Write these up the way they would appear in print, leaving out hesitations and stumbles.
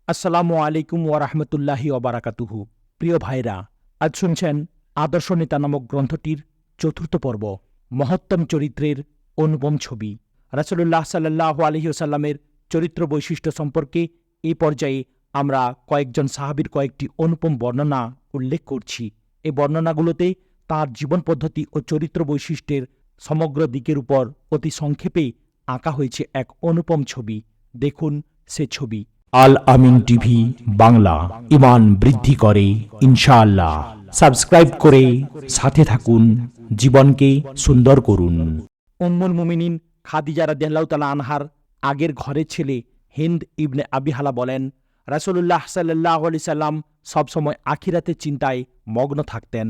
আসসালামু আলাইকুম ওয়ারাহমতুল্লাহি ওবারাকাতুহু। প্রিয় ভাইরা, আজ শুনছেন আদর্শ নেতা নামক গ্রন্থটির চতুর্থ পর্ব, মহত্তম চরিত্রের অনুপম ছবি। রাসূলুল্লাহ সাল্লাল্লাহু আলাইহি ওয়াসাল্লামের চরিত্র বৈশিষ্ট্য সম্পর্কে এই পর্যায়ে আমরা কয়েকজন সাহাবীর কয়েকটি অনুপম বর্ণনা উল্লেখ করছি। এই বর্ণনাগুলোতে তাঁর জীবন পদ্ধতি ও চরিত্র বৈশিষ্ট্যের সমগ্র দিকের উপর অতি সংক্ষেপে আঁকা হয়েছে এক অনুপম ছবি। দেখুন সে ছবি। আল আমিন টিভি বাংলা, ঈমান বৃদ্ধি করে ইনশাআল্লাহ। সাবস্ক্রাইব করে সাথে থাকুন, জীবনকে সুন্দর করুন। উম্মুল মুমিনিন খাদিজা রাদিয়াল্লাহু তাআলা আনহার আগের ঘরের ছেলে হিন্দ ইবনে আবি হালা বলেন, রাসূলুল্লাহ সাল্লাল্লাহু আলাইহি সাল্লাম সবসময় আখিরাতের চিন্তায় মগ্ন থাকতেন।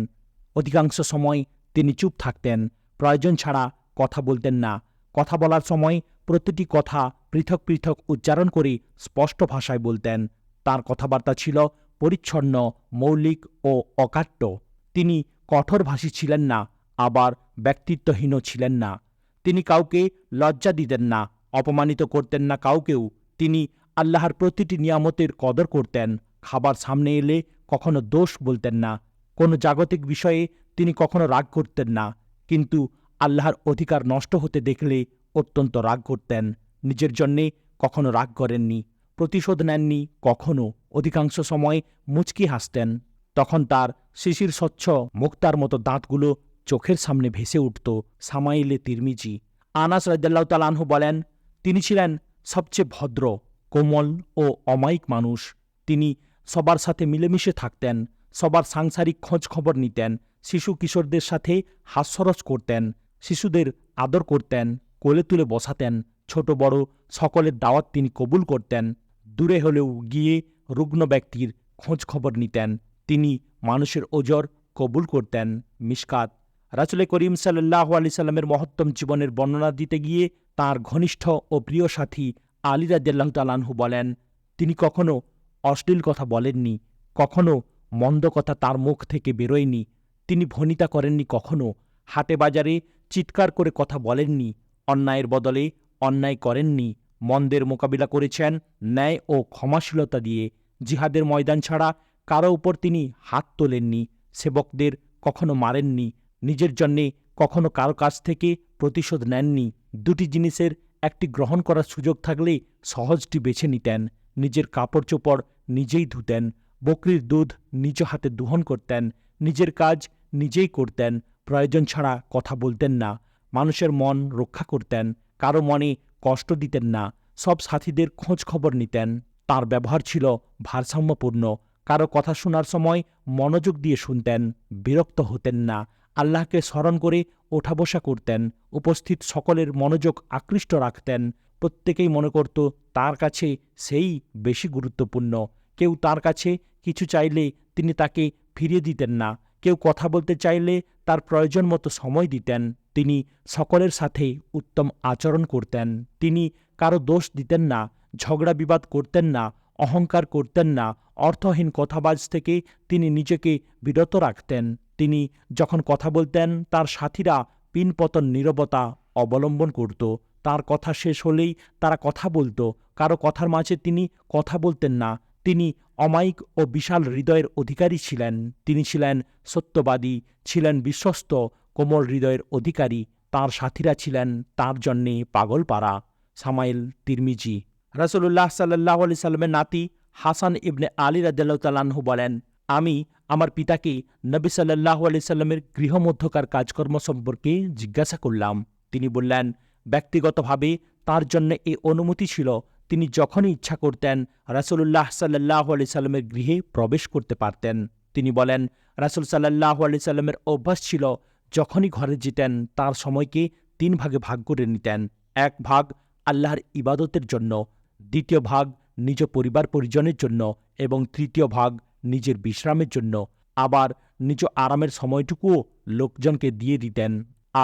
অধিকাংশ সময় তিনি চুপ থাকতেন, প্রয়োজন ছাড়া কথা বলতেন না। কথা বলার সময় প্রতিটি কথা পৃথক পৃথক উচ্চারণ করে স্পষ্ট ভাষায় বলতেন। তার কথাবার্তা ছিল পরিচ্ছন্ন, মৌলিক ও অকাট্য। তিনি কঠোরভাষী ছিলেন না, আবার ব্যক্তিত্বহীনও ছিলেন না। তিনি কাউকে লজ্জা দিতেন না, অপমানিত করতেন না কাউকেও। তিনি আল্লাহর প্রতিটি নিয়ামতের কদর করতেন। খাবার সামনে এলে কখনো দোষ বলতেন না। কোনো জাগতিক বিষয়ে তিনি কখনো রাগ করতেন না, কিন্তু আল্লাহর অধিকার নষ্ট হতে দেখলে অত্যন্ত রাগ করতেন। নিজের জন্যে কখনো রাগ করেননি, প্রতিশোধ নেননি কখনো। অধিকাংশ সময় মুচকি হাসতেন। তখন তার শিশির স্বচ্ছ মুক্তার মতো দাঁতগুলো চোখের সামনে ভেসে উঠত। সামাইলে তিরমিজি। আনাস রাদিয়াল্লাহু তাআলা আনহু বলেন, তিনি ছিলেন সবচেয়ে ভদ্র, কোমল ও অমায়িক মানুষ। তিনি সবার সাথে মিলেমিশে থাকতেন, সবার সাংসারিক খোঁজ খবর নিতেন, শিশু কিশোরদের সাথে হাস্যরস করতেন, শিশুদের আদর করতেন, কোলে তুলে বসাতেন। ছোট বড় সকলের দাওয়াত তিনি কবুল করতেন। দূরে হলেও গিয়ে রুগ্ন ব্যক্তির খোঁজ খবর নিতেন। তিনি মানুষের ওজর কবুল করতেন। মিশকাত। রাসূল করিম সাল্লাল্লাহু আলাইহি সাল্লামের মহত্তম জীবনের বর্ণনা দিতে গিয়ে তাঁর ঘনিষ্ঠ ও প্রিয় সাথী আলী রাদিয়াল্লাহু তাআলা আনহু বলেন, তিনি কখনো অশ্লীল কথা বলেননি, কখনো মন্দ কথা তার মুখ থেকে বেরোয়নি। তিনি ভনিতা করেননি কখনো, হাটে বাজারে চিৎকার করে কথা বলেননি, অন্যায়ের বদলে অন্যায় করেননি। মন্দের মোকাবিলা করেছেন ন্যায় ও ক্ষমাশীলতা দিয়ে। জিহাদের ময়দান ছাড়া কারো উপর তিনি হাত তোলেননি, সেবকদের কখনো মারেননি, নিজের জন্যে কখনো কারো কাছ থেকে প্রতিশোধ নেননি। দুটি জিনিসের একটি গ্রহণ করার সুযোগ থাকলে সহজটি বেছে নিতেন। নিজের কাপড় চোপড় নিজেই ধুতেন, বকরির দুধ নিজ হাতে দোহন করতেন, নিজের কাজ নিজেই করতেন, প্রয়োজন ছাড়া কথা বলতেন না, মানুষের মন রক্ষা করতেন, কারো মনে কষ্ট দিতেন না, সব সাথীদের খোঁজ খবর নিতেন। তার ব্যবহার ছিল ভারসাম্যপূর্ণ। কারো কথা শোনার সময় মনোযোগ দিয়ে শুনতেন, বিরক্ত হতেন না, আল্লাহকে স্মরণ করে ওঠা বসা করতেন, উপস্থিত সকলের মনোযোগ আকৃষ্ট রাখতেন। প্রত্যেকেই মনে করত তার কাছে সেই বেশি গুরুত্বপূর্ণ। কেউ তার কাছে কিছু চাইলে তিনি তাকে ফিরিয়ে দিতেন না, কেউ কথা বলতে চাইলে তার প্রয়োজন মতো সময় দিতেন। তিনি সকলের সাথে উত্তম আচরণ করতেন। তিনি কারো দোষ দিতেন না, ঝগড়া বিবাদ করতেন না, অহংকার করতেন না, অর্থহীন কথাবাজ থেকে তিনি নিজেকে বিরত রাখতেন। তিনি যখন কথা বলতেন তার সাথীরা পিনপতন নীরবতা অবলম্বন করত। তার কথা শেষ হলেই তারা কথা বলত, কারো কথার মাঝে তিনি কথা বলতেন না। তিনি অমায়িক ও বিশাল হৃদয়ের অধিকারী ছিলেন। তিনি ছিলেন সত্যবাদী, ছিলেন বিশ্বস্ত, কোমল হৃদয়ের অধিকারী। তার সাথীরা ছিলেন তার জন্যে পাগল পারা। সামাইল তিরমিজি। রাসূলুল্লাহ সাল্লাল্লাহু আলাইহি সাল্লামের নাতি হাসান ইবনে আলী রাদিয়াল্লাহু তাআলা আনহু বলেন, আমি আমার পিতাকে নবী সাল্লাল্লাহু আলাইহি সাল্লামের গৃহমধ্যকার কাজকর্ম সম্পর্কে জিজ্ঞাসা করলাম। তিনি বললেন, ব্যক্তিগতভাবে তার জন্য এই অনুমতি ছিল, তিনি যখনই ইচ্ছা করতেন রাসূলুল্লাহ সাল্লাল্লাহু আলাইহি সাল্লামের গৃহে প্রবেশ করতে পারতেন। তিনি বলেন, রাসূল সাল্লাল্লাহু আলাইহি সাল্লামের অভ্যাস ছিল যখনই ঘরে যেতেন তার সময়কে 3 ভাগে ভাগ করে নিতেন। 1 ভাগ আল্লাহর ইবাদতের জন্য, 2য় ভাগ নিজ পরিবার পরিজনের জন্য এবং 3য় ভাগ নিজের বিশ্রামের জন্য। আবার নিজ আরামের সময়টুকুও লোকজনকে দিয়ে দিতেন।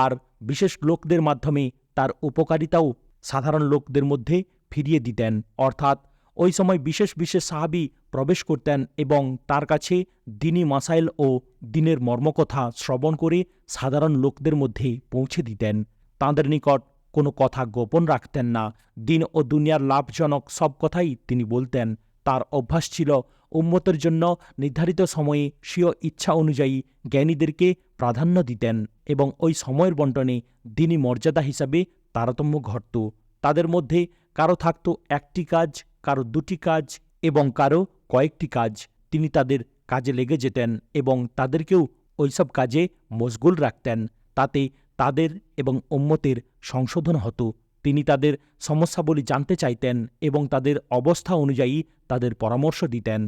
আর বিশেষ লোকদের মাধ্যমে তার উপকারিতাও সাধারণ লোকদের মধ্যে ফিরিয়ে দিতেন। অর্থাৎ ওই সময় বিশেষ বিশেষ সাহাবী প্রবেশ করতেন এবং তার কাছে দ্বীনি মাসাইল ও দ্বীনের মর্মকথা শ্রবণ করে সাধারণ লোকদের মধ্যে পৌঁছে দিতেন। তাঁদের নিকট কোনো কথা গোপন রাখতেন না। দ্বীন ও দুনিয়ার লাভজনক সব কথাই তিনি বলতেন। তার অভ্যাস ছিল উম্মতের জন্য নির্ধারিত সময়ে স্বীয় ইচ্ছা অনুযায়ী জ্ঞানীদেরকে প্রাধান্য দিতেন এবং ওই সময়ের বন্টনে দিনী মর্যাদা হিসাবে তারতম্য ঘটত। তাদের মধ্যে কারো থাকত একটি কাজ, কারো দুটি কাজ এবং কারো কয়েকটি কাজ। তিনি তাদের কাজে লেগে যেতেন এবং তাদেরকেও ওইসব কাজে মশগুল রাখতেন। তাতে তাদের এবং উম্মতের সংশোধন হতো। তিনি তাদের সমস্যাবলী জানতে চাইতেন এবং তাদের অবস্থা অনুযায়ী তাদের পরামর্শ দিতেন।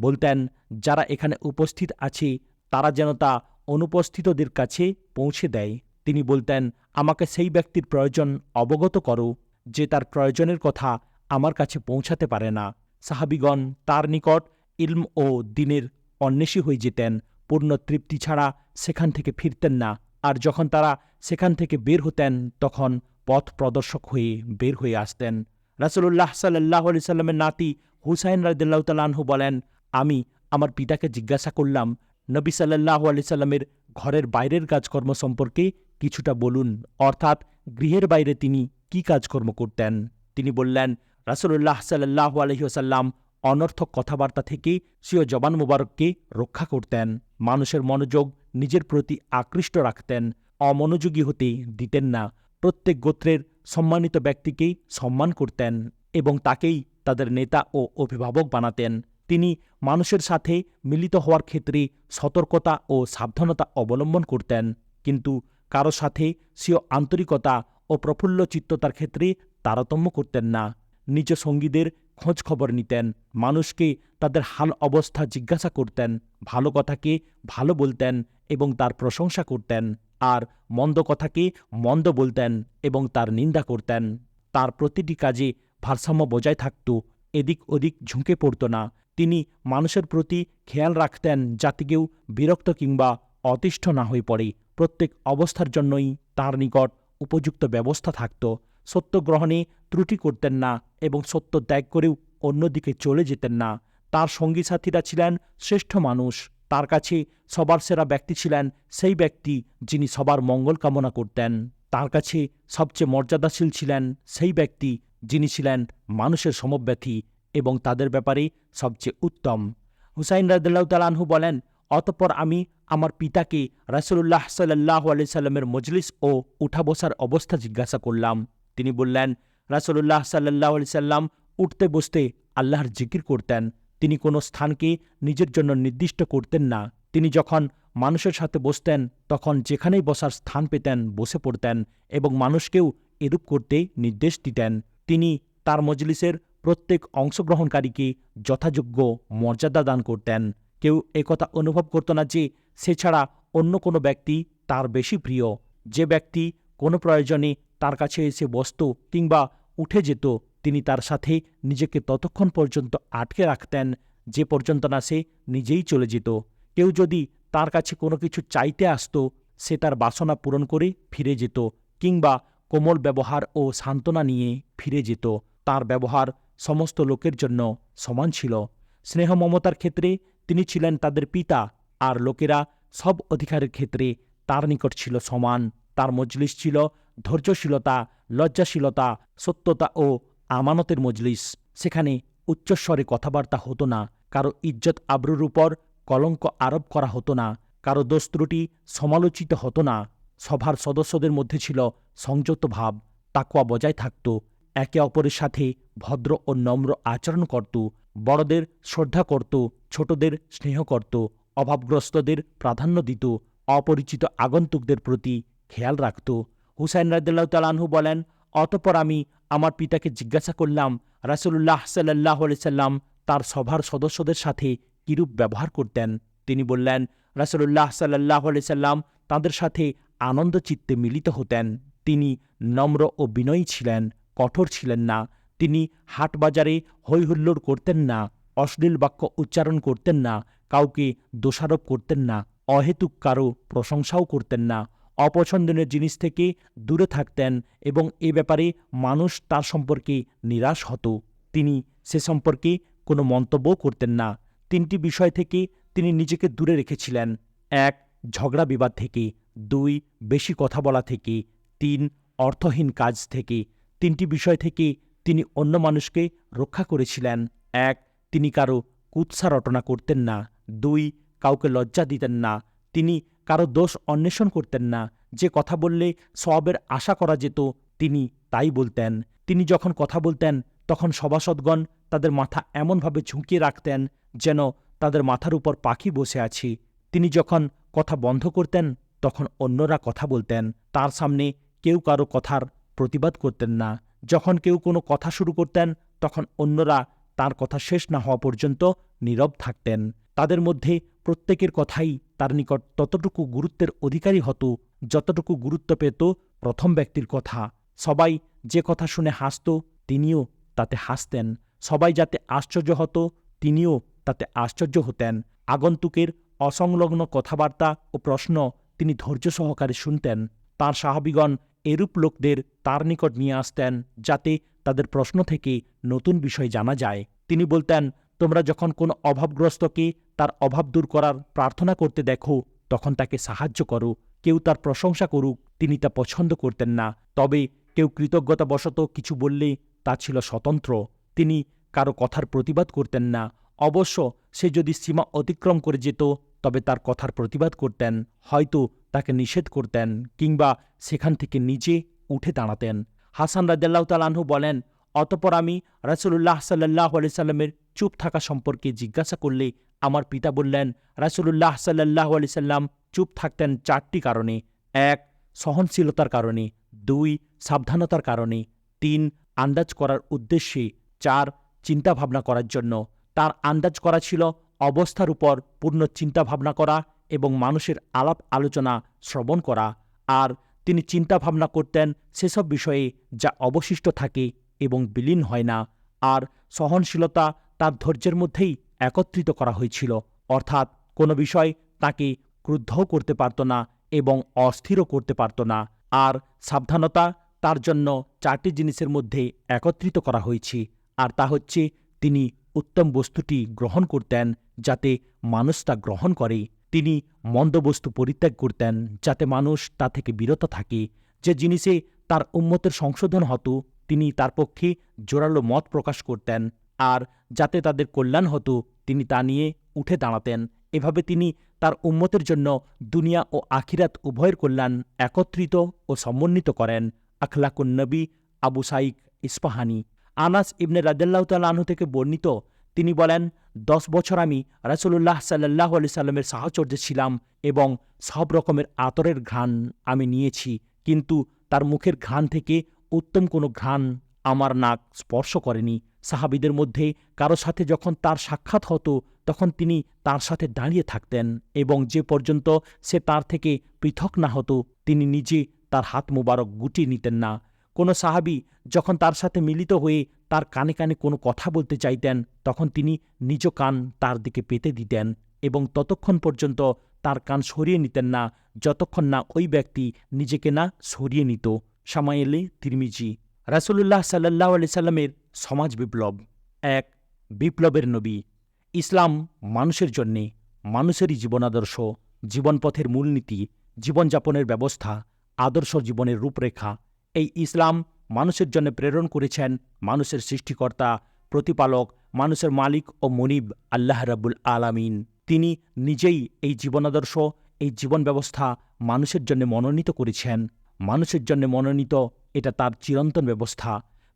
বলতেন, যারা এখানে উপস্থিত আছে তারা যেন তা অনুপস্থিতদের কাছে পৌঁছে দেয়। তিনি বলতেন, আমাকে সেই ব্যক্তির প্রয়োজন অবগত করো যে তার প্রয়োজনের কথা আমার কাছে পৌঁছাতে পারে না। সাহাবিগণ তার নিকট ইলম ও দ্বীনের অন্বেষী হয়ে যেতেন। পূর্ণ তৃপ্তি ছাড়া সেখান থেকে ফিরতেন না। আর যখন তারা সেখান থেকে বের হতেন তখন পথ প্রদর্শক হয়ে বের হয়ে আসতেন। রাসূলুল্লাহ সাল্লাল্লাহু আলাইহি সাল্লামের নাতি হুসাইন রাদিয়াল্লাহু তাআলা আনহু বলেন, আমি আমার পিতাকে জিজ্ঞাসা করলাম, নবী সাল্লাল্লাহু আলাইহি সাল্লামের ঘরের বাইরের কাজকর্ম সম্পর্কে কিছুটা বলুন, অর্থাৎ গৃহের বাইরে তিনি কি কাজকর্ম করতেন। তিনি বললেন, রাসূলুল্লাহ সাল্লাল্লাহু আলাইহি ওয়াসাল্লাম অনর্থক কথাবার্তা থেকে স্বীয় জবান মুবারককে রক্ষা করতেন। মানুষের মনোযোগ নিজের প্রতি আকৃষ্ট রাখতেন, অমনোযোগী হতে দিতেন না। প্রত্যেক গোত্রের সম্মানিত ব্যক্তিকেই সম্মান করতেন এবং তাকেই তাদের নেতা ও অভিভাবক বানাতেন। তিনি মানুষের সাথে মিলিত হওয়ার ক্ষেত্রে সতর্কতা ও সাবধানতা অবলম্বন করতেন, কিন্তু কারো সাথে স্বীয় আন্তরিকতা ও প্রফুল্ল চিত্ততার ক্ষেত্রে তারতম্য করতেন না। নিজ সঙ্গীদের খোঁজ খবর নিতেন, মানুষকে তাদের হাল অবস্থা জিজ্ঞাসা করতেন, ভালো কথাকে ভালো বলতেন এবং তার প্রশংসা করতেন, আর মন্দ কথাকে মন্দ বলতেন এবং তার নিন্দা করতেন। তার প্রতিটি কাজে ভারসাম্য বজায় থাকত, এদিক ওদিক ঝুঁকে পড়ত না। তিনি মানুষের প্রতি খেয়াল রাখতেন যাতে কেউ বিরক্ত কিংবা অতিষ্ঠ না হয়ে পড়ে। প্রত্যেক অবস্থার জন্যই তার নিকট উপযুক্ত ব্যবস্থা থাকত। সত্য গ্রহণে ত্রুটি করতেন না এবং সত্য ত্যাগ করেও অন্যদিকে চলে যেতেন না। তার সঙ্গী সাথীরা ছিলেন শ্রেষ্ঠ মানুষ। তার কাছে সবার সেরা ব্যক্তি ছিলেন সেই ব্যক্তি যিনি সবার মঙ্গল কামনা করতেন। তার কাছে সবচেয়ে মর্যাদাশীল ছিলেন সেই ব্যক্তি যিনি ছিলেন মানুষের সমব্যথী এবং তাদের ব্যাপারে সবচেয়ে উত্তম। হুসাইন রাদিয়াল্লাহু তাআলা আনহু বলেন, অতঃপর আমি আমার পিতাকে রাসূলুল্লাহ সাল্লাল্লাহু আলাইহি সাল্লামের মজলিস ও উঠা বসার অবস্থা জিজ্ঞাসা করলাম। তিনি বললেন, রাসূলুল্লাহ সাল্লাল্লাহু আলাইহি সাল্লাম উঠতে বসতে আল্লাহর জিকির করতেন। তিনি কোনো স্থানকে নিজের জন্য নির্দিষ্ট করতেন না। তিনি যখন মানুষের সাথে বসতেন তখন যেখানেই বসার স্থান পেতেন বসে পড়তেন এবং মানুষকেও এরূপ করতে নির্দেশ দিতেন। তিনি তার মজলিসের প্রত্যেক অংশগ্রহণকারীকে যথাযোগ্য মর্যাদা দান করতেন। কেউ একথা অনুভব করত না যে সে ছাড়া অন্য কোনো ব্যক্তি তার বেশি প্রিয়। যে ব্যক্তি কোনো প্রয়োজনে তার কাছে এসে বসত কিংবা উঠে যেত, তিনি তার সাথে নিজেকে ততক্ষণ পর্যন্ত আটকে রাখতেন যে পর্যন্ত না সে নিজেই চলে যেত। কেউ যদি তার কাছে কোনো কিছু চাইতে আসত, সে তার বাসনা পূরণ করে ফিরে যেত কিংবা কোমল ব্যবহার ও সান্ত্বনা নিয়ে ফিরে যেত। তার ব্যবহার সমস্ত লোকের জন্য সমান ছিল। স্নেহ মমতার ক্ষেত্রে তিনি ছিলেন তাদের পিতা, আর লোকেরা সব অধিকারের ক্ষেত্রে তার নিকট ছিল সমান। তার মজলিস ছিল ধৈর্যশীলতা, লজ্জাশীলতা, সত্যতা ও আমানতের মজলিস। সেখানে উচ্চস্বরে কথাবার্তা হতো না, কারো ইজ্জত আবরুর উপর কলঙ্ক আরোপ করা হতো না, কারো দোষ ত্রুটি সমালোচিত হতো না। সভার সদস্যদের মধ্যে ছিল সংযত ভাব, তাকওয়া বজায় থাকত, একে অপরের সাথে ভদ্র ও নম্র আচরণ করত, বড়দের শ্রদ্ধা করত, ছোটদের স্নেহ করত, অভাবগ্রস্তদের প্রাধান্য দিত, অপরিচিত আগন্তুকদের প্রতি খেয়াল রাখত। হুসাইন রাদিয়াল্লাহু তাআলা আনহু বলেন, অতঃপর আমি আমার পিতাকে জিজ্ঞাসা করলাম, রাসূলুল্লাহ সাল্লাল্লাহু আলাইহি সাল্লাম তার সভার সদস্যদের সাথে কিরূপ ব্যবহার করতেন। তিনি বললেন, রাসূলুল্লাহ সাল্লাল্লাহু আলাইহি সাল্লাম তাদের সাথে আনন্দ চিত্তে মিলিত হতেন। তিনি নম্র ও বিনয়ী ছিলেন, কঠোর ছিলেন না। তিনি হাট বাজারে হইহুল্লোড় করতেন না, অশ্লীল বাক্য উচ্চারণ করতেন না, কাউকে দোষারোপ করতেন না, অহেতুক কারো প্রশংসাও করতেন না, অপছন্দনীয় জিনিস থেকে দূরে থাকতেন এবং এ ব্যাপারে মানুষ তার সম্পর্কে নিরাশ হতো। তিনি সে সম্পর্কে কোনো মন্তব্যও করতেন না। তিনটি বিষয় থেকে তিনি নিজেকে দূরে রেখেছিলেন: ১. ঝগড়া বিবাদ থেকে, ২. বেশি কথা বলা থেকে, ৩. অর্থহীন কাজ থেকে। তিনটি বিষয় থেকে তিনি অন্য মানুষকে রক্ষা করেছিলেন: ১. তিনি কারো কুৎসা রটনা করতেন না। 2 কাউকে লজ্জা দিতেন না। তিনি কারো দোষ অন্বেষণ করতেন না। যে কথা বললে সওয়াবের আশা করা যেত তিনি তাই বলতেন। তিনি যখন কথা বলতেন তখন সভাসদগণ তাদের মাথা এমনভাবে ঝুঁকিয়ে রাখতেন যেন তাদের মাথার উপর পাখি বসে আছে। তিনি যখন কথা বন্ধ করতেন তখন অন্যরা কথা বলতেন। তার সামনে কেউ কারো কথার প্রতিবাদ করতেন না। যখন কেউ কোনো কথা শুরু করতেন তখন অন্যরা তার কথা শেষ না হওয়া পর্যন্ত নীরব থাকতেন। তাদের মধ্যে প্রত্যেকের কথাই তার নিকট ততটুকু গুরুত্বের অধিকারী হতো যতটুকু গুরুত্ব পেত প্রথম ব্যক্তির কথা। সবাই যে কথা শুনে হাসত তিনিও তাতে হাসতেন। সবাই যাতে আশ্চর্য হতো তিনিও তাতে আশ্চর্য হতেন। আগন্তুকের অসংলগ্ন কথাবার্তা ও প্রশ্ন তিনি ধৈর্য সহকারে শুনতেন। তাঁর সাহাবীগণ এরূপ লোকদের তার নিকট নিয়ে আসতেন যাতে তাদের প্রশ্ন থেকে নতুন বিষয় জানা যায়। তিনি বলতেন, তোমরা যখন কোনো অভাবগ্রস্তকে তার অভাব দূর করার প্রার্থনা করতে দেখো তখন তাকে সাহায্য করো। কেউ তার প্রশংসা করুক তিনি তা পছন্দ করতেন না, তবে কেউ কৃতজ্ঞতাবশত কিছু বললে তা ছিল স্বতন্ত্র। তিনি কারো কথার প্রতিবাদ করতেন না। অবশ্য সে যদি সীমা অতিক্রম করে যেত তবে তার কথার প্রতিবাদ করতেন, হয়তো তাকে নিষেধ করতেন কিংবা সেখান থেকে নিজে উঠে দাঁড়াতেন। হাসান রাদিয়াল্লাহু তাআলা আনহু বলেন, অতঃপর আমি রাসূলুল্লাহ সাল্লাল্লাহু আলাইহি সাল্লামের চুপ থাকা সম্পর্কে জিজ্ঞাসা করলে আমার পিতা বললেন, রাসূলুল্লাহ সাল্লাল্লাহু আলাইহি সাল্লাম চুপ থাকতেন 4টি কারণে। 1 সহনশীলতার কারণে, 2 সাবধানতার কারণে, 3 আন্দাজ করার উদ্দেশ্যে, 4 চিন্তাভাবনা করার জন্য। তার আন্দাজ করা ছিল অবস্থার উপর পূর্ণ চিন্তাভাবনা করা এবং মানুষের আলাপ আলোচনা শ্রবণ করা। আর তিনি চিন্তাভাবনা করতেন সেসব বিষয়ে যা অবশিষ্ট থাকে এবং বিলীন হয় না। আর সহনশীলতা তার ধৈর্যের মধ্যেই একত্রিত করা হয়েছিল, অর্থাৎ কোনো বিষয় তাকে ক্রুদ্ধও করতে পারত না এবং অস্থিরও করতে পারত না। আর সাবধানতা তার জন্য 4টি জিনিসের মধ্যে একত্রিত করা হয়েছে, আর তা হচ্ছে তিনি উত্তম বস্তুটি গ্রহণ করতেন যাতে মানুষ তা গ্রহণ করে। তিনি মন্দ বস্তু পরিত্যাগ করতেন যাতে মানুষ তা থেকে বিরত থাকে। যে জিনিসে তার উম্মতের সংশোধন হতো তিনি তার পক্ষে জোরালো মত প্রকাশ করতেন, আর যাতে তাদের কল্যাণ হতো তিনি তা নিয়ে উঠে দাঁড়াতেন। এভাবে তিনি তার উম্মতের জন্য দুনিয়া ও আখিরাত উভয়ের কল্যাণ একত্রিত ও সমন্বিত করেন। আখলাকুন নবী, আবু সাইক ইস্পাহানি। আনাস ইবনে রাদিয়াল্লাহু তাআলা আনহু থেকে বর্ণিত, তিনি বলেন, 10 বছর আমি রাসূলুল্লাহ সাল্লাল্লাহু আলাইহি সাল্লামের সাহচর্যে ছিলাম এবং সব রকমের আতরের ঘ্রাণ আমি নিয়েছি, কিন্তু তার মুখের ঘ্রাণ থেকে উত্তম কোনো ঘ্রাণ আমার নাক স্পর্শ করেনি। সাহাবীদের মধ্যে কারো সাথে যখন তার সাক্ষাৎ হতো তখন তিনি তার সাথে দাঁড়িয়ে থাকতেন এবং যে পর্যন্ত সে তার থেকে পৃথক না হতো তিনি নিজে তার হাত মোবারক গুটিয়ে নিতেন না। কোনো সাহাবী যখন তার সাথে মিলিত হয়ে তার কানে কানে কোনো কথা বলতে চাইতেন তখন তিনি নিজ কান তার দিকে পেতে দিতেন এবং ততক্ষণ পর্যন্ত তার কান সরিয়ে নিতেন না যতক্ষণ না ওই ব্যক্তি নিজেকে না সরিয়ে নিত। শামায়েলে তিরমিজি। রাসূলুল্লাহ সাল্লাল্লাহু আলাইহি সাল্লামের সমাজ বিপ্লব। 1 বিপ্লবের নবী। ইসলাম মানুষের জন্যে, মানুষেরই জীবনাদর্শ, জীবনপথের মূলনীতি, জীবনযাপনের ব্যবস্থা, আদর্শ জীবনের রূপরেখা। এই ইসলাম মানুষের জন্য প্রেরণ করেছেন মানুষের সৃষ্টিকর্তা, প্রতিপালক, মানুষের মালিক ও মুনিব আল্লাহ রাব্বুল আলামিন। তিনি নিজেই এই জীবনাদর্শ, এই জীবন ব্যবস্থা মানুষের জন্য মনোনীত করেছেন। মানুষের জন্য মনোনীত এটা তার চিরন্তন ব্যবস্থা।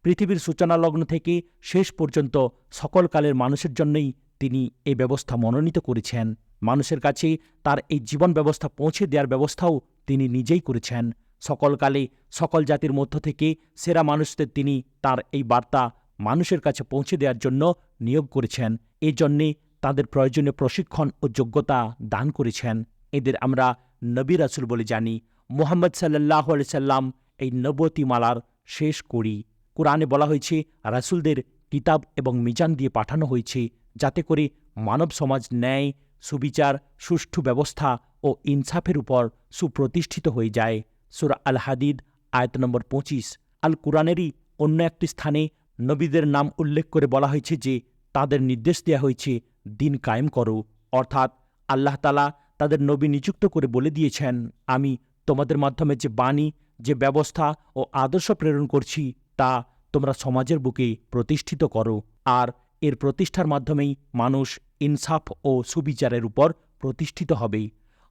পৃথিবীর সূচনালগ্ন থেকে শেষ পর্যন্ত সকল কালের মানুষের জন্যই তিনি এই ব্যবস্থা মনোনীত করেছেন। মানুষের কাছে তার এই জীবন ব্যবস্থা পৌঁছে দেওয়ার ব্যবস্থাও তিনি নিজেই করেছেন। সকল কালে সকল জাতির মধ্য থেকে সেরা মানুষদের তিনি তার এই বার্তা মানুষের কাছে পৌঁছে দেওয়ার জন্য নিয়োগ করেছেন। এই জন্যে তাদের প্রয়োজনীয় প্রশিক্ষণ ও যোগ্যতা দান করেছেন। এদের আমরা নবী রাসূল বলে জানি। মুহাম্মদ সাল্লাল্লাহু আলাইহি সাল্লাম এই নবুয়তি মালার শেষ কড়ি। কুরআনে বলা হয়েছে রাসূলদের কিতাব এবং মিজান দিয়ে পাঠানো হয়েছে যাতে করে মানব সমাজ ন্যায়, সুবিচার, সুষ্ঠু ব্যবস্থা ও ইনসাফের উপর সুপ্রতিষ্ঠিত হয়ে যায়। সূরা আল হাদিদ আয়াত নম্বর 25। আল কুরআনেরই অন্য একটি স্থানে নবীদের নাম উল্লেখ করে বলা হয়েছে যে তাদের নির্দেশ দেওয়া হয়েছে দিন কায়েম করো, অর্থাৎ আল্লাহ তাআলা তাদের নবী নিযুক্ত করে বলে দিয়েছেন, আমি তোমাদের মাধ্যমে যে বাণী, যে ব্যবস্থা ও আদর্শ প্রেরণ করছি তা তোমরা সমাজের বুকে প্রতিষ্ঠিত করো। আর এর প্রতিষ্ঠার মাধ্যমেই মানুষ ইনসাফ ও সুবিচারের উপর প্রতিষ্ঠিত হবে।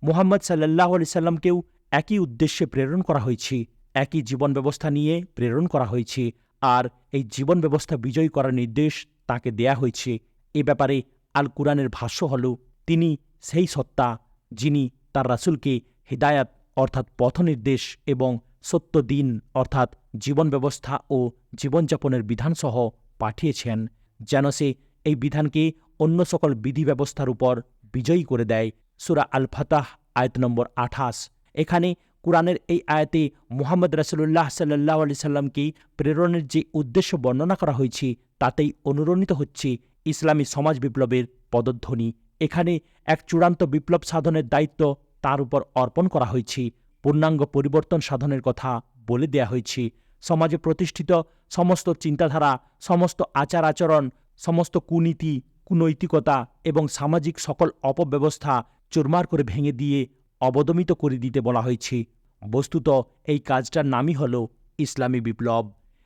মুহাম্মদ সাল্লাল্লাহু আলাইহি সাল্লামকেও একই উদ্দেশ্যে প্রেরণ করা হয়েছে, একই জীবন ব্যবস্থা নিয়ে প্রেরণ করা হয়েছে, আর এই জীবন ব্যবস্থা বিজয়ী করার নির্দেশ তাকে দেয়া হয়েছে। এ ব্যাপারে আল কুরআনের ভাষ্য হল, তিনি সেই সত্তা যিনি তার রাসূলকে হিদায়াত অর্থাৎ পথ নির্দেশ এবং সত্য দিন অর্থাৎ জীবন ব্যবস্থা ও জীবনযাপনের বিধানসহ পাঠিয়েছেন, যেন সে এই বিধানকে অন্য সকল বিধি ব্যবস্থার উপর বিজয়ী করে দেয়। সূরা আল ফাতাহ আয়াত নম্বর 28। এখানে কুরআনের এই আয়াতে মুহাম্মদ রাসূলুল্লাহ সাল্লাল্লাহু আলাইহি সাল্লামকে প্রেরণের যে উদ্দেশ্য বর্ণনা করা হয়েছে তাতেই অনুরণিত হচ্ছে ইসলামী সমাজ বিপ্লবের পদধ্বনি। এখানে এক চূড়ান্ত বিপ্লব সাধনের দায়িত্ব তার উপর অর্পণ করা হয়েছে। পূর্ণাঙ্গ পরিবর্তন সাধনের কথা বলে দেয়া হয়েছে। সমাজে প্রতিষ্ঠিত সমস্ত চিন্তাধারা, সমস্ত আচার আচরণ, সমস্ত কুনীতি, কুনৈতিকতা এবং সামাজিক সকল অপব্যবস্থা চুরমার করে ভেঙে দিয়ে অবদমিত করে দিতে বলা হয়েছে। বস্তুত এই কাজটার নামই হল ইসলামী বিপ্লব।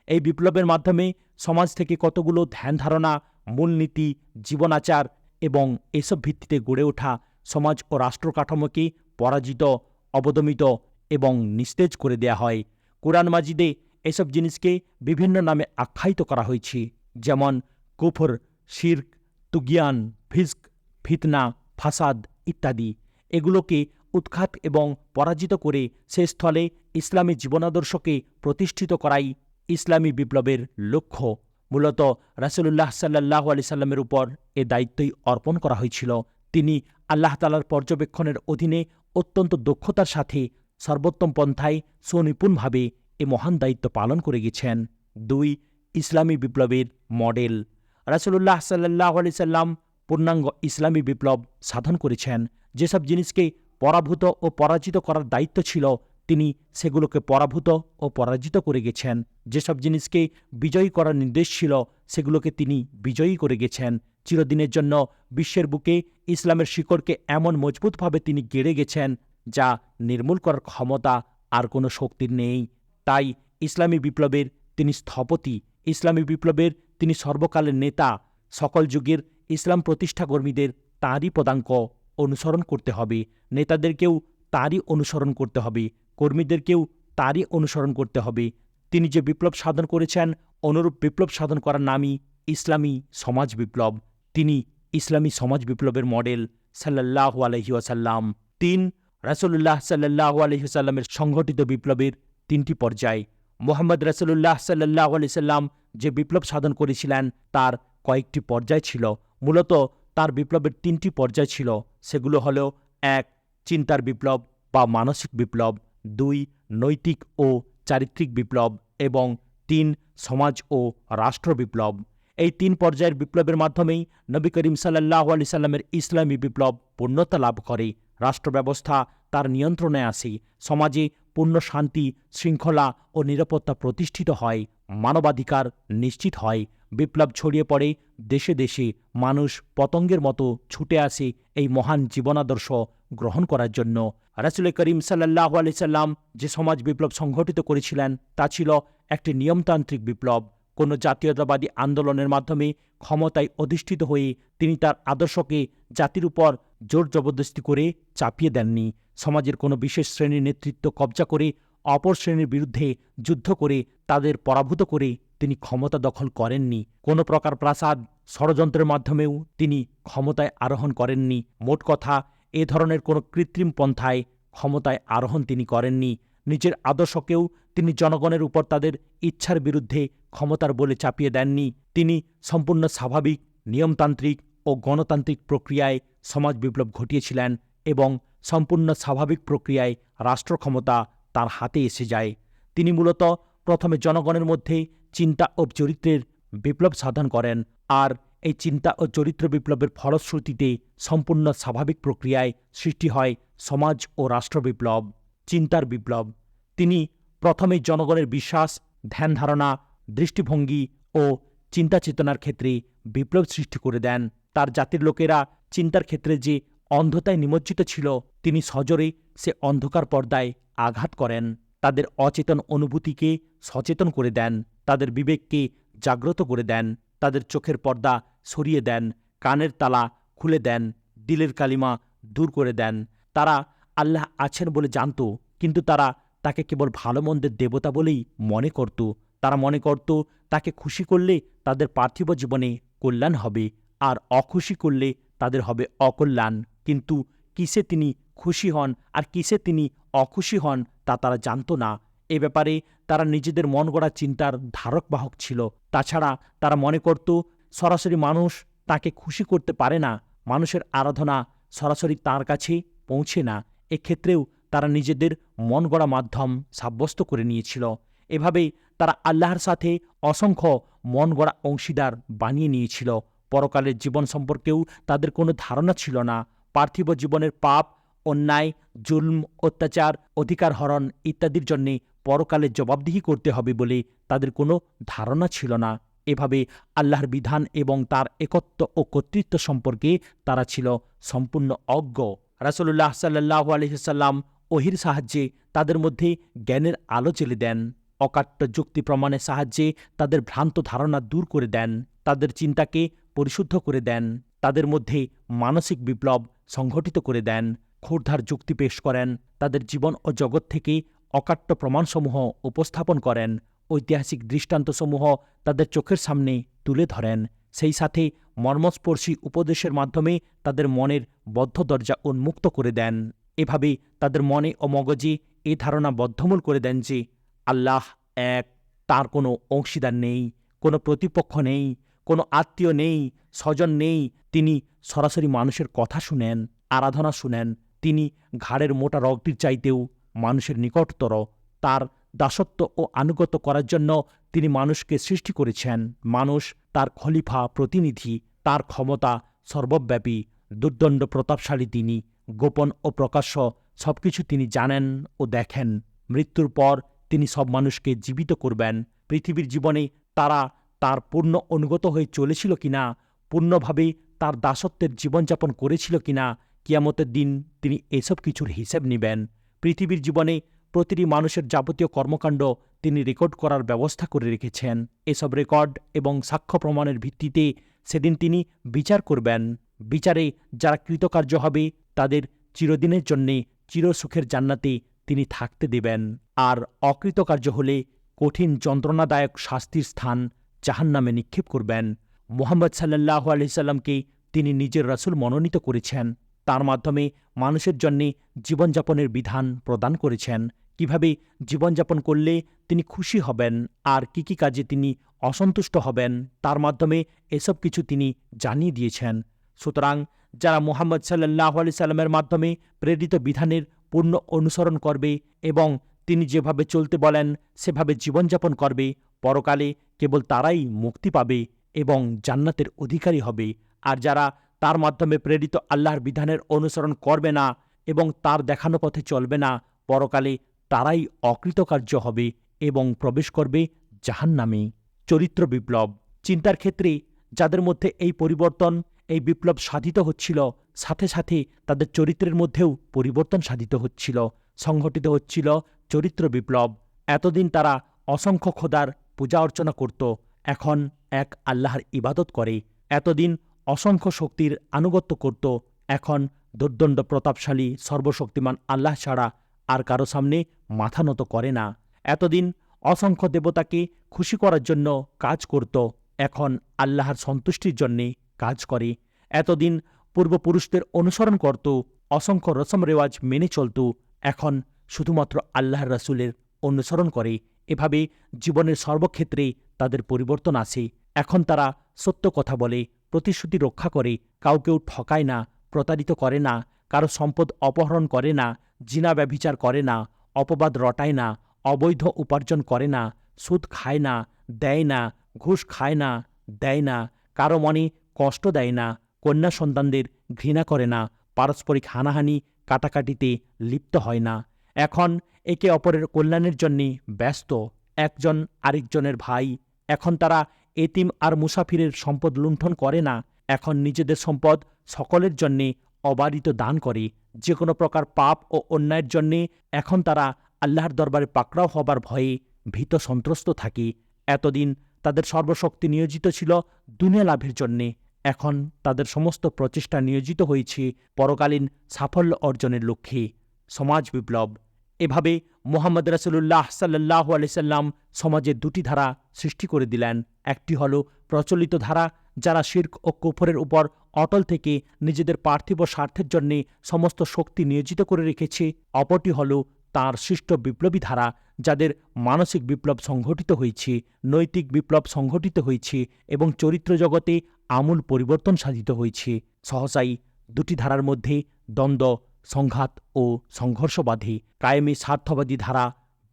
এই বিপ্লবের মাধ্যমে সমাজ থেকে কতগুলো ধ্যান ধারণা, মূলনীতি, জীবনাচার এবং এসব ভিত্তিতে গড়ে ওঠা সমাজ ও রাষ্ট্র কাঠামোকে পরাজিত, অবদমিত এবং নিস্তেজ করে দেয়া হয়। কুরআন মাজিদে এসব জিনিসকে বিভিন্ন নামে আখ্যায়িত করা হয়েছে, যেমন কুফর, শিরক, তুগিয়ান, ফিস্ক, ফিতনা, ফাসাদ ইত্যাদি। এগুলোকে উৎখাত এবং পরাজিত করে সে স্থলে ইসলামী জীবনাদর্শকে প্রতিষ্ঠিত করাই ইসলামী বিপ্লবের লক্ষ্য। মূলত রাসূলুল্লাহ সাল্লাল্লাহু আলাইহি সাল্লামের উপর এ দায়িত্বই অর্পণ করা হয়েছিল। তিনি আল্লাহ তাআলার পর্যবেক্ষণের অধীনে অত্যন্ত দক্ষতার সাথে সর্বোত্তম পন্থায় সুনিপুণভাবে এ মহান দায়িত্ব পালন করে গেছেন। 2. ইসলামী বিপ্লবের মডেল। রাসূলুল্লাহ সাল্লাল্লাহু আলাইহি সাল্লাম পূর্ণাঙ্গ ইসলামী বিপ্লব সাধন করেছেন। যেসব জিনিসকে পরাভূত ও পরাজিত করার দায়িত্ব ছিল, তিনি সেগুলোকে পরাভূত ও পরাজিত করে গেছেন। যেসব জিনিসকে বিজয়ী করার নির্দেশ ছিল, সেগুলোকে তিনি বিজয়ী করে গেছেন। চিরদিনের জন্য বিশ্বের বুকে ইসলামের শিকড়কে এমন মজবুতভাবে তিনি গেড়ে গেছেন, যা নির্মূল করার ক্ষমতা আর কোনো শক্তির নেই। তাই ইসলামী বিপ্লবের তিনি স্থপতি, ইসলামী বিপ্লবের তিনি সর্বকালের নেতা। সকল যুগের ইসলাম প্রতিষ্ঠাকর্মীদের তাঁরই পদাঙ্ক অনুসরণ করতে হবে। নেতাদেরকেও তাঁরই অনুসরণ করতে হবে, কর্মীদেরকেও তাঁরই অনুসরণ করতে হবে। তিনি যে বিপ্লব সাধন করেছেন, অনুরূপ বিপ্লব সাধন করার নামই ইসলামী সমাজ বিপ্লব। তিনি ইসলামী সমাজ বিপ্লবের মডেল সাল্লাল্লাহু আলাইহি ওয়াসাল্লাম। 3. রাসূলুল্লাহ সাল্লাল্লাহু আলাইহি ওয়াসাল্লামের সংঘটিত বিপ্লবের 3টি পর্যায়। মুহাম্মদ রাসূলুল্লাহ সাল্লাল্লাহু আলাইহি ওয়াসাল্লাম যে বিপ্লব সাধন করেছিলেন তার কয়েকটি পর্যায় ছিল। মূলত তার বিপ্লবের 3টি পর্যায় ছিল। সেগুলো হল: 1. চিন্তার বিপ্লব বা মানসিক বিপ্লব, 2. নৈতিক ও চারিত্রিক বিপ্লব এবং 3. সমাজ ও রাষ্ট্র বিপ্লব। এই 3 পর্যায়ের বিপ্লবের মাধ্যমেই নবী করিম সাল্লাল্লাহু আলাইহি সাল্লামের ইসলামী বিপ্লব পূর্ণতা লাভ করে। রাষ্ট্র ব্যবস্থা তার নিয়ন্ত্রণে আসে, সমাজে পূর্ণ শান্তি, শৃঙ্খলা ও নিরাপত্তা প্রতিষ্ঠিত হয়, মানবাধিকার নিশ্চিত হয়। বিপ্লব ছড়িয়ে পড়ে দেশে দেশে, মানুষ পতঙ্গের মতো ছুটে আসে এই মহান জীবনাদর্শ গ্রহণ করার জন্য। রাসূল করিম সাল্লাল্লাহু আলাইহি সাল্লাম যে সমাজ বিপ্লব সংঘটিত করেছিলেন তা ছিল একটি নিয়মতান্ত্রিক বিপ্লব। কোনো জাতীয়তাবাদী আন্দোলনের মাধ্যমে ক্ষমতায় অধিষ্ঠিত হয়ে তিনি তার আদর্শকে জাতির উপর জোর জবরদস্তি করে চাপিয়ে দেননি। সমাজের কোনো বিশেষ শ্রেণীর নেতৃত্ব কবজা করে অপর শ্রেণীর বিরুদ্ধে যুদ্ধ করে তাদের পরাভূত করে তিনি ক্ষমতা দখল করেননি। কোনো প্রকার প্রাসাদ, ষড়যন্ত্রের মাধ্যমেও তিনি ক্ষমতায় আরোহণ করেননি। মোট কথা, এ ধরনের কোনো কৃত্রিম পন্থায় ক্ষমতায় আরোহণ তিনি করেননি। নিজের আদর্শকেও তিনি জনগণের উপর তাদের ইচ্ছার বিরুদ্ধে ক্ষমতার বলে চাপিয়ে দেননি। তিনি সম্পূর্ণ স্বাভাবিক, নিয়মতান্ত্রিক ও গণতান্ত্রিক প্রক্রিয়ায় সমাজ বিপ্লব ঘটিয়েছিলেন এবং সম্পূর্ণ স্বাভাবিক প্রক্রিয়ায় রাষ্ট্র ক্ষমতা তার হাতে এসে যায়। তিনি মূলত প্রথমে জনগণের মধ্যে চিন্তা ও চরিত্রের বিপ্লব সাধন করেন, আর এই চিন্তা ও চরিত্র বিপ্লবের ফলশ্রুতিতে সম্পূর্ণ স্বাভাবিক প্রক্রিয়ায় সৃষ্টি হয় সমাজ ও রাষ্ট্র বিপ্লব। চিন্তার বিপ্লব। তিনি প্রথমেই জনগণের বিশ্বাস, ধ্যান ধারণা, দৃষ্টিভঙ্গি ও চিন্তা চেতনার ক্ষেত্রে বিপ্লব সৃষ্টি করে দেন। তার জাতির লোকেরা চিন্তার ক্ষেত্রে যে অন্ধতায় নিমজ্জিত ছিল, তিনি সজোরে সে অন্ধকার পর্দায় আঘাত করেন। তাদের অচেতন অনুভূতিকে সচেতন করে দেন, তাদের বিবেককে জাগ্রত করে দেন, তাদের চোখের পর্দা সরিয়ে দেন, কানের তালা খুলে দেন, দিলের কালিমা দূর করে দেন। তারা আল্লাহ আছেন বলে জানত, কিন্তু তারা তাকে কেবল ভালো মন্দের দেবতা বলেই মনে করত। তারা মনে করত তাকে খুশি করলে তাদের পার্থিব জীবনে কল্যাণ হবে, আর অখুশি করলে তাদের হবে অকল্যাণ। কিন্তু কিসে তিনি খুশি হন আর কিসে তিনি অখুশি হন তা তারা জানত না। এ ব্যাপারে তারা নিজেদের মন গড়া চিন্তার ধারক বাহক ছিল। তাছাড়া তারা মনে করত সরাসরি মানুষ তাকে খুশি করতে পারে না, মানুষের আরাধনা সরাসরি তার কাছে পৌঁছে না। এক্ষেত্রেও তারা নিজেদের মন গড়া মাধ্যম সাব্যস্ত করে নিয়েছিল। এভাবেই তারা আল্লাহর সাথে অসংখ্য মন গড়া অংশীদার বানিয়ে নিয়েছিল। পরকালের জীবন সম্পর্কেও তাদের কোনো ধারণা ছিল না। পার্থিব জীবনের পাপ, অন্যায়, জুলম, অত্যাচার, অধিকার হরণ ইত্যাদির জন্যে পরকালে জবাবদিহি করতে হবে বলে তাদের কোনো ধারণা ছিল না। এভাবে আল্লাহর বিধান এবং তার একত্ব ও কর্তৃত্ব সম্পর্কে তারা ছিল সম্পূর্ণ অজ্ঞ। রাসূলুল্লাহ সাল্লাল্লাহু আলাইহি ওয়াসাল্লাম ওহীর সাহায্যে তাদের মধ্যে জ্ঞানের আলো জ্বেলে দেন, অকাট্য যুক্তি প্রমাণের সাহায্যে তাদের ভ্রান্ত ধারণা দূর করে দেন, তাদের চিন্তাকে পরিশুদ্ধ করে দেন, তাদের মধ্যে মানসিক বিপ্লব সংঘটিত করে দেন, ক্ষুরধার যুক্তি পেশ করেন, তাদের জীবন ও জগৎ থেকে অকাট্য প্রমাণসমূহ উপস্থাপন করেন, ঐতিহাসিক দৃষ্টান্তসমূহ তাদের চোখের সামনে তুলে ধরেন। সেই সাথে মর্মস্পর্শী উপদেশের মাধ্যমে তাদের মনের বদ্ধ দরজা উন্মুক্ত করে দেন। এভাবে তাদের মনে ও মগজে এ ধারণা বদ্ধমূল করে দেন যে আল্লাহ এক, তার কোনো অংশীদার নেই, কোনো প্রতিপক্ষ নেই, কোনো আত্মীয় নেই, স্বজন নেই। তিনি সরাসরি মানুষের কথা শুনেন, আরাধনা শুনেন। তিনি ঘাড়ের মোটা রগটির চাইতেও মানুষের নিকটতর। তার দাসত্ব ও আনুগত্য করার জন্য তিনি মানুষকে সৃষ্টি করেছেন। মানুষ তার খলিফা, প্রতিনিধি। তার ক্ষমতা সর্বব্যাপী, দুর্দণ্ড প্রতাপশালী তিনি। গোপন ও প্রকাশ্য সবকিছু তিনি জানেন ও দেখেন। মৃত্যুর পর তিনি সব মানুষকে জীবিত করবেন। পৃথিবীর জীবনে তারা তার পূর্ণ অনুগত হয়ে চলেছিল কিনা, পূর্ণভাবে তার দাসত্বের জীবনযাপন করেছিল কিনা, কিয়ামতের দিন তিনি এসব কিছুর হিসেব নেবেন। পৃথিবীর জীবনে প্রতিটি মানুষের যাবতীয় কর্মকাণ্ড তিনি রেকর্ড করার ব্যবস্থা করে রেখেছেন। এসব রেকর্ড এবং সাক্ষ্য প্রমাণের ভিত্তিতে সেদিন তিনি বিচার করবেন। বিচারে যারা কৃতকার্য হবে তাদের চিরদিনের জন্যে চিরসুখের জান্নাতে তিনি থাকতে দেবেন, আর অকৃতকার্য হলে কঠিন যন্ত্রণাদায়ক শাস্তির স্থান জাহান্নামে নিক্ষেপ করবেন। মুহাম্মদ সাল্লাল্লাহু আলাইহি সাল্লামকে তিনি নিজের রাসূল মনোনীত করেছেন। তার মাধ্যমে মানুষের জন্যে জীবনযাপনের বিধান প্রদান করেছেন। কিভাবে জীবনযাপন করলে তিনি খুশি হবেন আর কি কি কাজে তিনি অসন্তুষ্ট হবেন, তার মাধ্যমে এসব কিছু তিনি জানিয়ে দিয়েছেন। সুতরাং যারা মুহাম্মদ সাল্লাল্লাহু আলাইহি সাল্লামের মাধ্যমে প্রেরিত বিধানের পূর্ণ অনুসরণ করবে এবং তিনি যেভাবে চলতে বলেন সেভাবে জীবনযাপন করবে, পরকালে কেবল তারাই মুক্তি পাবে এবং জান্নাতের অধিকারী হবে। আর যারা তার মাধ্যমে প্রেরিত আল্লাহর বিধানের অনুসরণ করবে না এবং তার দেখানো পথে চলবে না, পরকালে তারাই অকৃতকার্য হবে এবং প্রবেশ করবে জাহান্নামে। চরিত্র বিপ্লব। চিন্তার ক্ষেত্রে যাদের মধ্যে এই পরিবর্তন, এই বিপ্লব সাধিত হচ্ছিল, সাথে সাথে তাদের চরিত্রের মধ্যেও পরিবর্তন সাধিত হচ্ছিল, সংঘটিত হচ্ছিল চরিত্র বিপ্লব। এতদিন তারা অসংখ্য খোদার পূজা অর্চনা করত, এখন এক আল্লাহর ইবাদত করে। এতদিন অসংখ্য শক্তির আনুগত্য করত, এখন দুর্দণ্ড প্রতাপশালী সর্বশক্তিমান আল্লাহ ছাড়া আর কারো সামনে মাথা নত করে না। এতদিন অসংখ্য দেবতাকে খুশি করার জন্য কাজ করত, এখন আল্লাহর সন্তুষ্টির জন্যে কাজ করে। এতদিন পূর্বপুরুষদের অনুসরণ করত, অসংখ্য রসম রেওয়াজ মেনে চলত, এখন শুধুমাত্র আল্লাহর রাসূলের অনুসরণ করে। এভাবে জীবনের সর্বক্ষেত্রে তাদের পরিবর্তন আসে। এখন তারা সত্য কথা বলে, প্রতিশ্রুতি রক্ষা করে, কাউকেও ঠকায় না, প্রতারিত করে না, কারো সম্পদ অপহরণ করে না, জিনা ব্যভিচার করে না, অপবাদ রটায় না, অবৈধ উপার্জন করে না, সুদ খায় না, দেয় না, ঘুষ খায় না, দেয় না, কারো মনে কষ্ট দেয় না, কন্যা সন্তানদের ঘৃণা করে না, পারস্পরিক হানাহানি কাটাকাটিতে লিপ্ত হয় না। এখন একে অপরের কল্যাণের জন্যে ব্যস্ত, একজন আরেকজনের ভাই। এখন তারা এতিম আর মুসাফিরের সম্পদ লুণ্ঠন করে না, এখন নিজেদের সম্পদ সকলের জন্যে অবারিত দান করে। যে কোনো প্রকার পাপ ও অন্যায়ের জন্যে এখন তারা আল্লাহর দরবারে পাকড়াও হবার ভয়ে ভীত সন্ত্রস্ত থাকে। এতদিন তাদের সর্বশক্তি নিয়োজিত ছিল দুনিয়া লাভের জন্যে, এখন তাদের সমস্ত প্রচেষ্টা নিয়োজিত হয়েছে পরকালীন সাফল্য অর্জনের লক্ষ্যে। সমাজ বিপ্লব। এভাবে মুহাম্মদ রাসূলুল্লাহ সাল্লাল্লাহু আলাইহি সাল্লাম সমাজে দুটি ধারা সৃষ্টি করে দিলেন। একটি হলো প্রচলিত ধারা, যারা শিরক ও কুফরের উপর অটল থেকে নিজেদের পার্থিব স্বার্থের জন্যে সমস্ত শক্তি নিয়োজিত করে রেখেছে। অপরটি হল তাঁর সৃষ্ট বিপ্লবী ধারা, যাদের মানসিক বিপ্লব সংঘটিত হয়েছে, নৈতিক বিপ্লব সংঘটিত হয়েছে এবং চরিত্র জগতে আমূল পরিবর্তন সাধিত হয়েছে। সহসাই দুটি ধারার মধ্যে দ্বন্দ্ব, সংঘাত ও সংঘর্ষ বাধে। কায়েমি স্বার্থবাদী ধারা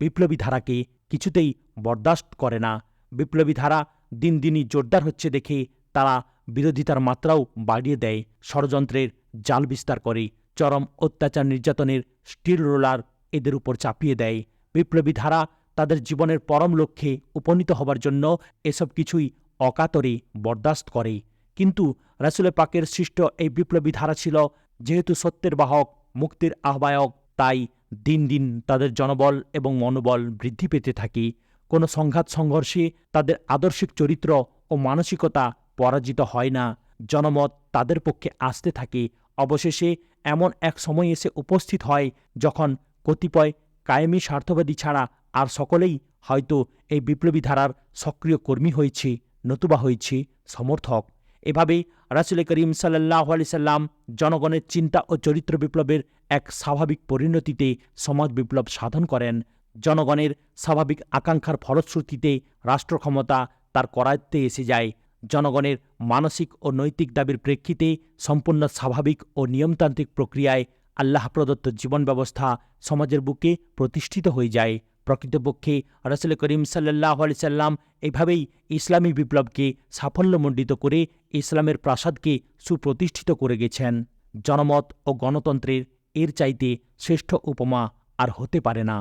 বিপ্লবী ধারাকে কিছুতেই বরদাস্ত করে না। বিপ্লবী ধারা দিন দিনই জোরদার হচ্ছে দেখে তারা বিরোধিতার মাত্রাও বাড়িয়ে দেয়, ষড়যন্ত্রের জাল বিস্তার করে, চরম অত্যাচার নির্যাতনের স্টিল রোলার এদের উপর চাপিয়ে দেয়। বিপ্লবী ধারা তাদের জীবনের পরম লক্ষ্যে উপনীত হবার জন্য এসব কিছুই অকাতরে বরদাস্ত করে। কিন্তু রাসূল পাকের সৃষ্ট এই বিপ্লবী ধারা ছিল যেহেতু সত্যের বাহক, মুক্তির আহ্বায়ক, তাই দিন দিন তাদের জনবল এবং মনোবল বৃদ্ধি পেতে থাকে। কোনো সংঘাত সংঘর্ষে তাদের আদর্শিক চরিত্র ও মানসিকতা পরাজিত হয় না, জনমত তাদের পক্ষে আসতে থাকে। অবশেষে এমন এক সময় এসে উপস্থিত হয় যখন কতিপয় কায়েমি স্বার্থবাদী ছাড়া আর সকলেই হয়তো এই বিপ্লবী ধারার সক্রিয় কর্মী হয়েছে, নতুবা হয়েছে সমর্থক। এভাবে রাসূল করিম সাল্লাল্লাহু আলাইহি সাল্লাম জনগণের চিন্তা ও চরিত্র বিপ্লবের এক স্বাভাবিক পরিণতিতে সমাজ বিপ্লব সাধন করেন। জনগণের স্বাভাবিক আকাঙ্ক্ষার ফলশ্রুতিতে রাষ্ট্র ক্ষমতা তার করায়ত্তে এসে যায়। জনগণের মানসিক ও নৈতিক দাবির প্রেক্ষিতে সম্পূর্ণ স্বাভাবিক ও নিয়মতান্ত্রিক প্রক্রিয়ায় আল্লাহ প্রদত্ত জীবন ব্যবস্থা সমাজের বুকে প্রতিষ্ঠিত হয়ে যায়। প্রকৃতপক্ষে রাসূল করিম সাল্লাল্লাহু আলাইহি সাল্লাম এভাবেই ইসলামী বিপ্লবকে সাফল্যমণ্ডিত করে ইসলামের প্রাসাদকে সুপ্রতিষ্ঠিত করে গেছেন। জনমত ও গণতন্ত্রের এর চাইতে শ্রেষ্ঠ উপমা আর হতে পারে না।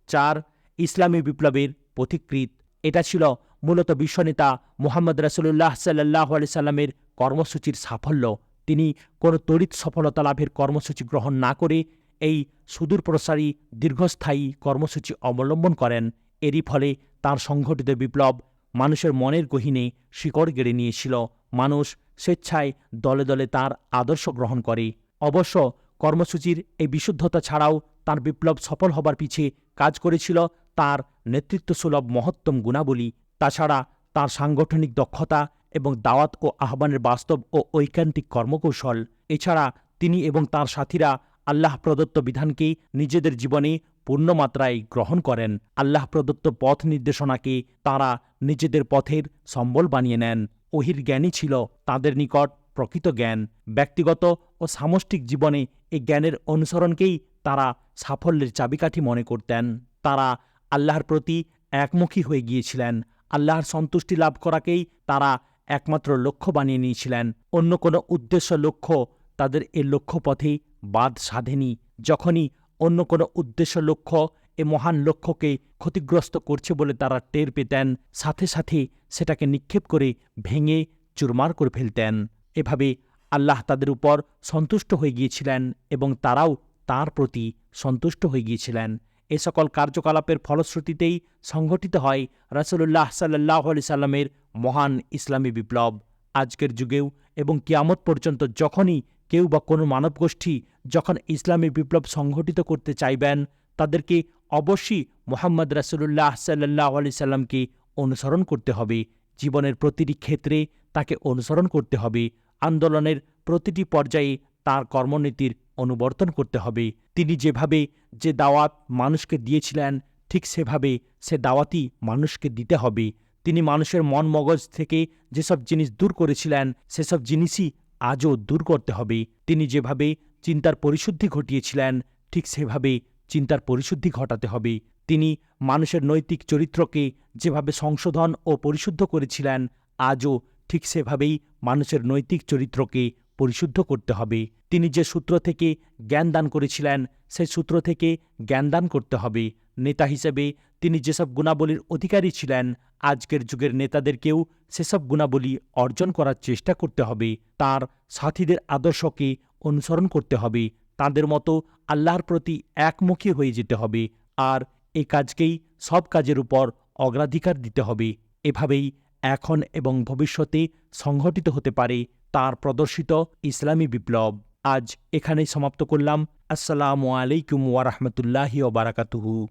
4. ইসলামী বিপ্লবের পথিকৃৎ। এটা ছিল মূলত বিশ্বনেতা মুহাম্মদ রাসূলুল্লাহ সাল্লাল্লাহু আলাইহি সাল্লামের কর্মসূচির সাফল্য। তিনি কোনো তড়িৎ সফলতা লাভের কর্মসূচি গ্রহণ না করে এই সুদূরপ্রসারী দীর্ঘস্থায়ী কর্মসূচি অবলম্বন করেন। এরই ফলে তাঁর সংঘটিত বিপ্লব মানুষের মনের গহীনে শিকড় গেড়ে নিয়েছিল। মানুষ স্বেচ্ছায় দলে দলে তাঁর আদর্শ গ্রহণ করে। অবশ্য কর্মসূচির এই বিশুদ্ধতা ছাড়াও তাঁর বিপ্লব সফল হবার পিছে কাজ করেছিল তাঁর নেতৃত্বসুলভ মহত্তম গুণাবলী। তাছাড়া তাঁর সাংগঠনিক দক্ষতা এবং দাওয়াত ও আহ্বানের বাস্তব ও ঐকান্তিক কর্মকৌশল। এছাড়া তিনি এবং তাঁর সাথীরা আল্লাহ প্রদত্ত বিধানকে নিজেদের জীবনে পূর্ণমাত্রায় গ্রহণ করেন। আল্লাহ প্রদত্ত পথ নির্দেশনাকে তাঁরা নিজেদের পথের সম্বল বানিয়ে নেন। ওহির জ্ঞানই ছিল তাঁদের নিকট প্রকৃত জ্ঞান। ব্যক্তিগত ও সামষ্টিক জীবনে এই জ্ঞানের অনুসরণকেই তাঁরা সাফল্যের চাবিকাঠি মনে করতেন। তাঁরা আল্লাহর প্রতি একমুখী হয়ে গিয়েছিলেন। আল্লাহর সন্তুষ্টি লাভ করাকেই তাঁরা একমাত্র লক্ষ্য বানিয়ে নিয়েছিলেন। অন্য কোনো উদ্দেশ্য লক্ষ্য তাদের এ লক্ষ্যপথে বাদ সাধেনি। যখনই অন্য কোনো উদ্দেশ্য লক্ষ্য এ মহান লক্ষ্যকে ক্ষতিগ্রস্ত করছে বলে তারা টের পেতেন, সাথে সাথে সেটাকে নিক্ষেপ করে ভেঙে চুরমার করে ফেলতেন। এভাবে আল্লাহ তাদের উপর সন্তুষ্ট হয়ে গিয়েছিলেন এবং তারাও তাঁর প্রতি সন্তুষ্ট হয়ে গিয়েছিলেন। এ সকল কার্যকলাপের ফলশ্রুতিতেই সংঘটিত হয় রাসূলুল্লাহ সাল্লাল্লাহু আলাইহি সাল্লামের মহান ইসলামী বিপ্লব। আজকের যুগেও এবং কিয়ামত পর্যন্ত যখনই কেউ বা কোনো মানবগোষ্ঠী যখন ইসলামী বিপ্লব সংঘটিত করতে চাইবেন, তাদেরকে অবশ্যই মুহাম্মদ রাসূলুল্লাহ সাল্লাল্লাহু আলাইহি সাল্লামকে অনুসরণ করতে হবে। জীবনের প্রতিটি ক্ষেত্রে তাকে অনুসরণ করতে হবে। আন্দোলনের প্রতিটি পর্যায়ে তাঁর কর্মনীতির অনুবর্তন করতে হবে। তিনি যেভাবে যে দাওয়াত মানুষকে দিয়েছিলেন, ঠিক সেভাবে সে দাওয়াতই মানুষকে দিতে হবে। তিনি মানুষের মন মগজ থেকে যেসব জিনিস দূর করেছিলেন, সেসব জিনিসই আজও দূর করতে হবে। তিনি যেভাবে চিন্তার পরিশুদ্ধি ঘটিয়েছিলেন, ঠিক সেভাবে চিন্তার পরিশুদ্ধি ঘটাতে হবে। তিনি মানুষের নৈতিক চরিত্রকে যেভাবে সংশোধন ও পরিশুদ্ধ করেছিলেন, আজও ঠিক সেভাবেই মানুষের নৈতিক চরিত্রকে পরিশুদ্ধ করতে হবে। তিনি যে সূত্র থেকে জ্ঞান দান করেছিলেন, সেই সূত্র থেকে জ্ঞান দান করতে হবে। নেতা হিসেবে তিনি যেসব গুণাবলীর অধিকারী ছিলেন, আজকের যুগের নেতাদেরকেও সেসব গুণাবলী অর্জন করার চেষ্টা করতে হবে। তার সাথীদের আদর্শকে অনুসরণ করতে হবে। তাদের মতো আল্লাহর প্রতি একমুখী হয়ে যেতে হবে। আর এই কাজকেই সব কাজের উপর অগ্রাধিকার দিতে হবে। এভাবেই এখন এবং ভবিষ্যতে সংঘটিত হতে পারে তার প্রদর্শিত ইসলামী বিপ্লব। আজ এখানেই সমাপ্ত করলাম। আসসালামু আলাইকুম ওয়া রাহমাতুল্লাহি ওয়া বারাকাতুহু।